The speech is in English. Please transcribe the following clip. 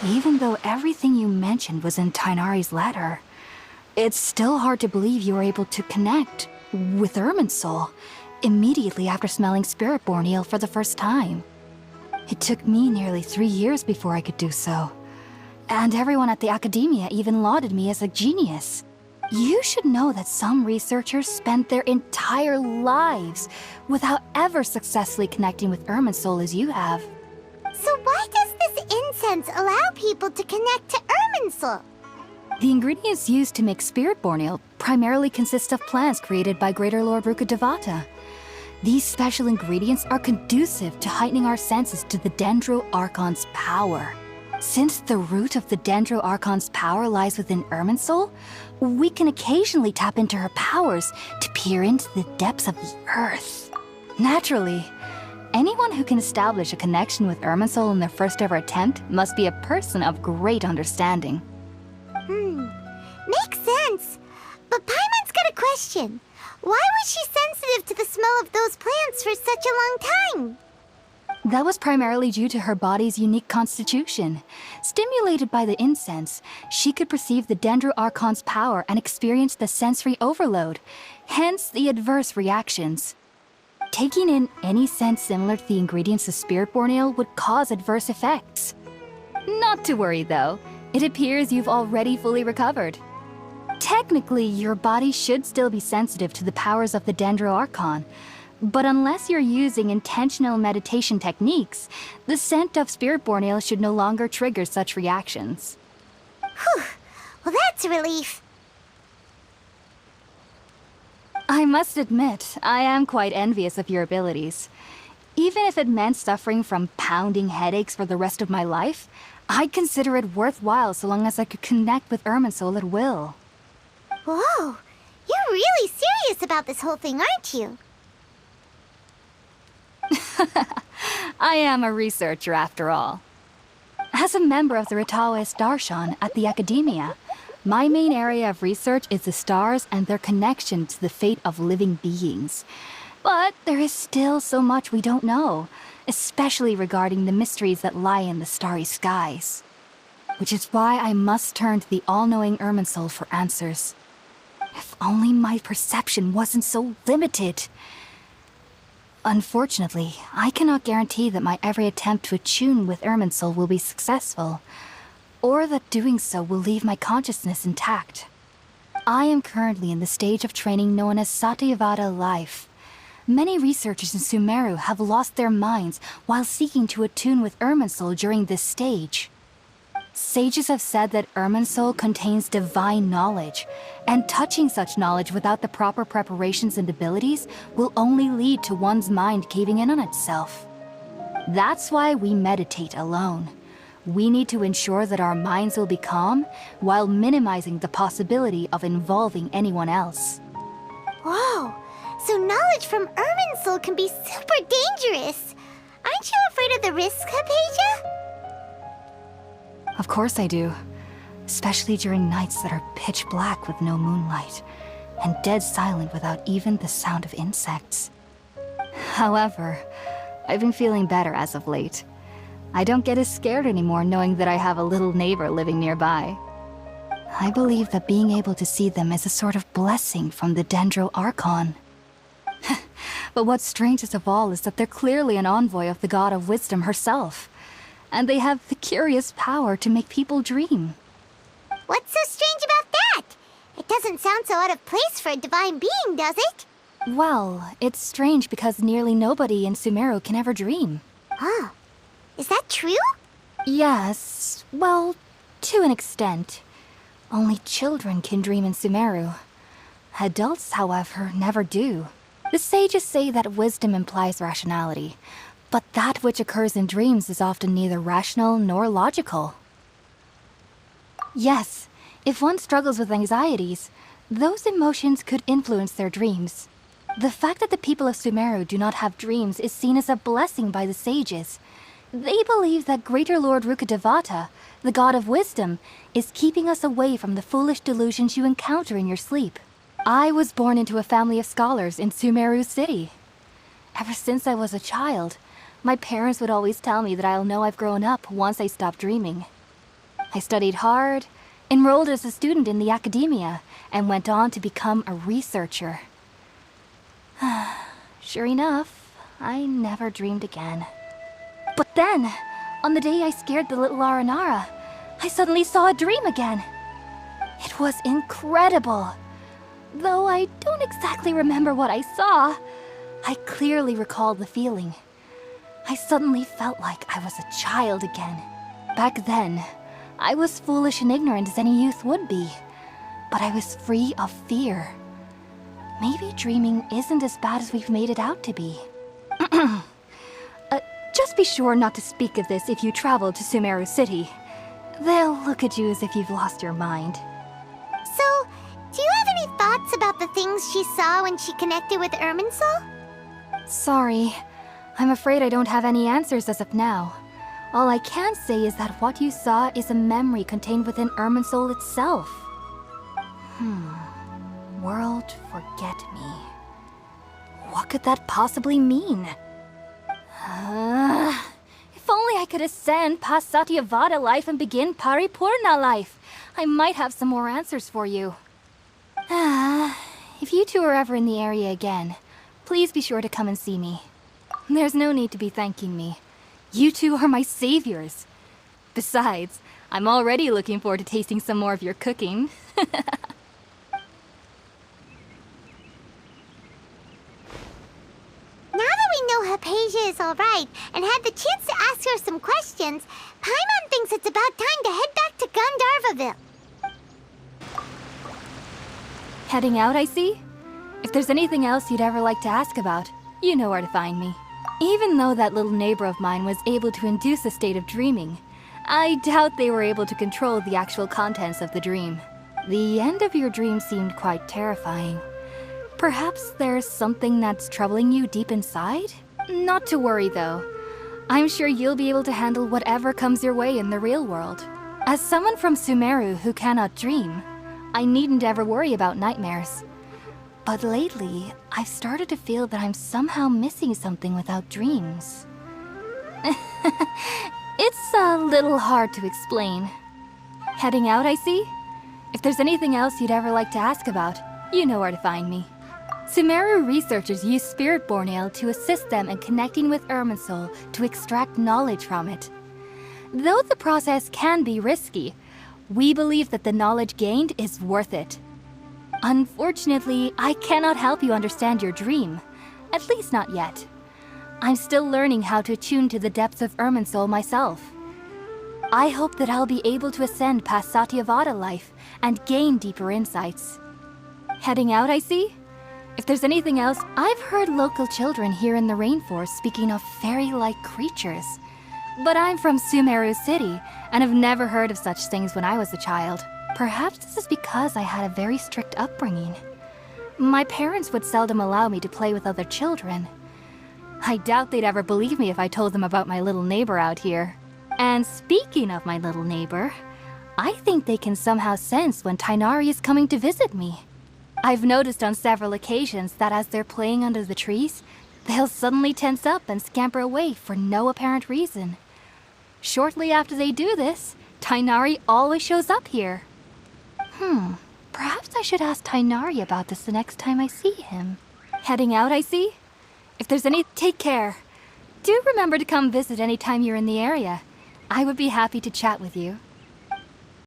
Even though everything you mentioned was in Tainari's letter, it's still hard to believe you were able to connect with Irminsul immediately after smelling Spiritborn eel for the first time. It took me nearly 3 years before I could do so. And everyone at the Academia even lauded me as a genius. You should know that some researchers spent their entire lives without ever successfully connecting with Irminsul as you have. So why does this incense allow people to connect to Irminsul? The ingredients used to make Spiritborn eel primarily consist of plants created by Greater Lord Rukkhadevata. These special ingredients are conducive to heightening our senses to the Dendro Archon's power. Since the root of the Dendro Archon's power lies within Irminsul, we can occasionally tap into her powers to peer into the depths of the earth. Naturally, anyone who can establish a connection with Irminsul in their first ever attempt must be a person of great understanding. Makes sense. But Paimon's got a question. Why was she sensitive to the smell of those plants for such a long time? That was primarily due to her body's unique constitution. Stimulated by the incense, she could perceive the Dendro Archon's power and experience the sensory overload, hence the adverse reactions. Taking in any scent similar to the ingredients of Spiritborn eel would cause adverse effects. Not to worry though, it appears you've already fully recovered. Technically, your body should still be sensitive to the powers of the Dendro Archon, but unless you're using intentional meditation techniques, the scent of Spiritborn eel should no longer trigger such reactions. Whew. Well, that's a relief. I must admit, I am quite envious of your abilities. Even if it meant suffering from pounding headaches for the rest of my life, I'd consider it worthwhile so long as I could connect with Irminsul at will. Whoa, you're really serious about this whole thing, aren't you? I am a researcher after all. As a member of the Ritaoist Darshan at the Academia, my main area of research is the stars and their connection to the fate of living beings. But there is still so much we don't know, especially regarding the mysteries that lie in the starry skies. Which is why I must turn to the all-knowing Irminsul for answers. If only my perception wasn't so limited. Unfortunately, I cannot guarantee that my every attempt to attune with Irminsul will be successful, or that doing so will leave my consciousness intact. I am currently in the stage of training known as Satyavada life. Many researchers in Sumeru have lost their minds while seeking to attune with Irminsul during this stage. Sages have said that Irminsul contains divine knowledge, and touching such knowledge without the proper preparations and abilities will only lead to one's mind caving in on itself. That's why we meditate alone. We need to ensure that our minds will be calm while minimizing the possibility of involving anyone else. Whoa, so knowledge from Irminsul can be super dangerous. Aren't you afraid of the risks, Hypatia? Of course I do. Especially during nights that are pitch black with no moonlight, and dead silent without even the sound of insects. However, I've been feeling better as of late. I don't get as scared anymore knowing that I have a little neighbor living nearby. I believe that being able to see them is a sort of blessing from the Dendro Archon. But what's strangest of all is that they're clearly an envoy of the God of Wisdom herself. And they have the curious power to make people dream. What's so strange about that? It doesn't sound so out of place for a divine being, does it? Well, it's strange because nearly nobody in Sumeru can ever dream. Huh. Is that true? Yes, well, to an extent. Only children can dream in Sumeru. Adults, however, never do. The sages say that wisdom implies rationality, but that which occurs in dreams is often neither rational nor logical. Yes, if one struggles with anxieties, those emotions could influence their dreams. The fact that the people of Sumeru do not have dreams is seen as a blessing by the sages. They believe that Greater Lord Rukkhadevata, the God of Wisdom, is keeping us away from the foolish delusions you encounter in your sleep. I was born into a family of scholars in Sumeru City. Ever since I was a child, my parents would always tell me that I'll know I've grown up once I stop dreaming. I studied hard, enrolled as a student in the academia, and went on to become a researcher. Sure enough, I never dreamed again. But then, on the day I scared the little Aranara, I suddenly saw a dream again. It was incredible. Though I don't exactly remember what I saw, I clearly recall the feeling. I suddenly felt like I was a child again. Back then, I was foolish and ignorant as any youth would be, but I was free of fear. Maybe dreaming isn't as bad as we've made it out to be. Just be sure not to speak of this if you travel to Sumeru City. They'll look at you as if you've lost your mind. So, do you have any thoughts about the things she saw when she connected with Irminsul? Sorry. I'm afraid I don't have any answers as of now. All I can say is that what you saw is a memory contained within Irminsul itself. World forget me. What could that possibly mean? If only I could ascend past Satyavada life and begin Paripurna life, I might have some more answers for you. If you two are ever in the area again, please be sure to come and see me. There's no need to be thanking me. You two are my saviors. Besides, I'm already looking forward to tasting some more of your cooking. Now that we know Hypatia is alright and had the chance to ask her some questions, Paimon thinks it's about time to head back to Gandharvaville. Heading out, I see? If there's anything else you'd ever like to ask about, you know where to find me. Even though that little neighbor of mine was able to induce a state of dreaming, I doubt they were able to control the actual contents of the dream. The end of your dream seemed quite terrifying. Perhaps there's something that's troubling you deep inside? Not to worry, though. I'm sure you'll be able to handle whatever comes your way in the real world. As someone from Sumeru who cannot dream, I needn't ever worry about nightmares. But lately, I've started to feel that I'm somehow missing something without dreams. It's a little hard to explain. Heading out, I see? If there's anything else you'd ever like to ask about, you know where to find me. Sumeru researchers use Spirit-born Ale to assist them in connecting with Irminsul to extract knowledge from it. Though the process can be risky, we believe that the knowledge gained is worth it. Unfortunately, I cannot help you understand your dream. At least not yet. I'm still learning how to attune to the depths of Irminsul myself. I hope that I'll be able to ascend past Satyavada life and gain deeper insights. Heading out, I see? If there's anything else, I've heard local children here in the rainforest speaking of fairy-like creatures. But I'm from Sumeru City, and have never heard of such things when I was a child. Perhaps this is because I had a very strict upbringing. My parents would seldom allow me to play with other children. I doubt they'd ever believe me if I told them about my little neighbor out here. And speaking of my little neighbor, I think they can somehow sense when Tighnari is coming to visit me. I've noticed on several occasions that as they're playing under the trees, they'll suddenly tense up and scamper away for no apparent reason. Shortly after they do this, Tighnari always shows up here. Perhaps I should ask Tighnari about this the next time I see him. Heading out, I see? If there's any, take care. Do remember to come visit anytime you're in the area. I would be happy to chat with you.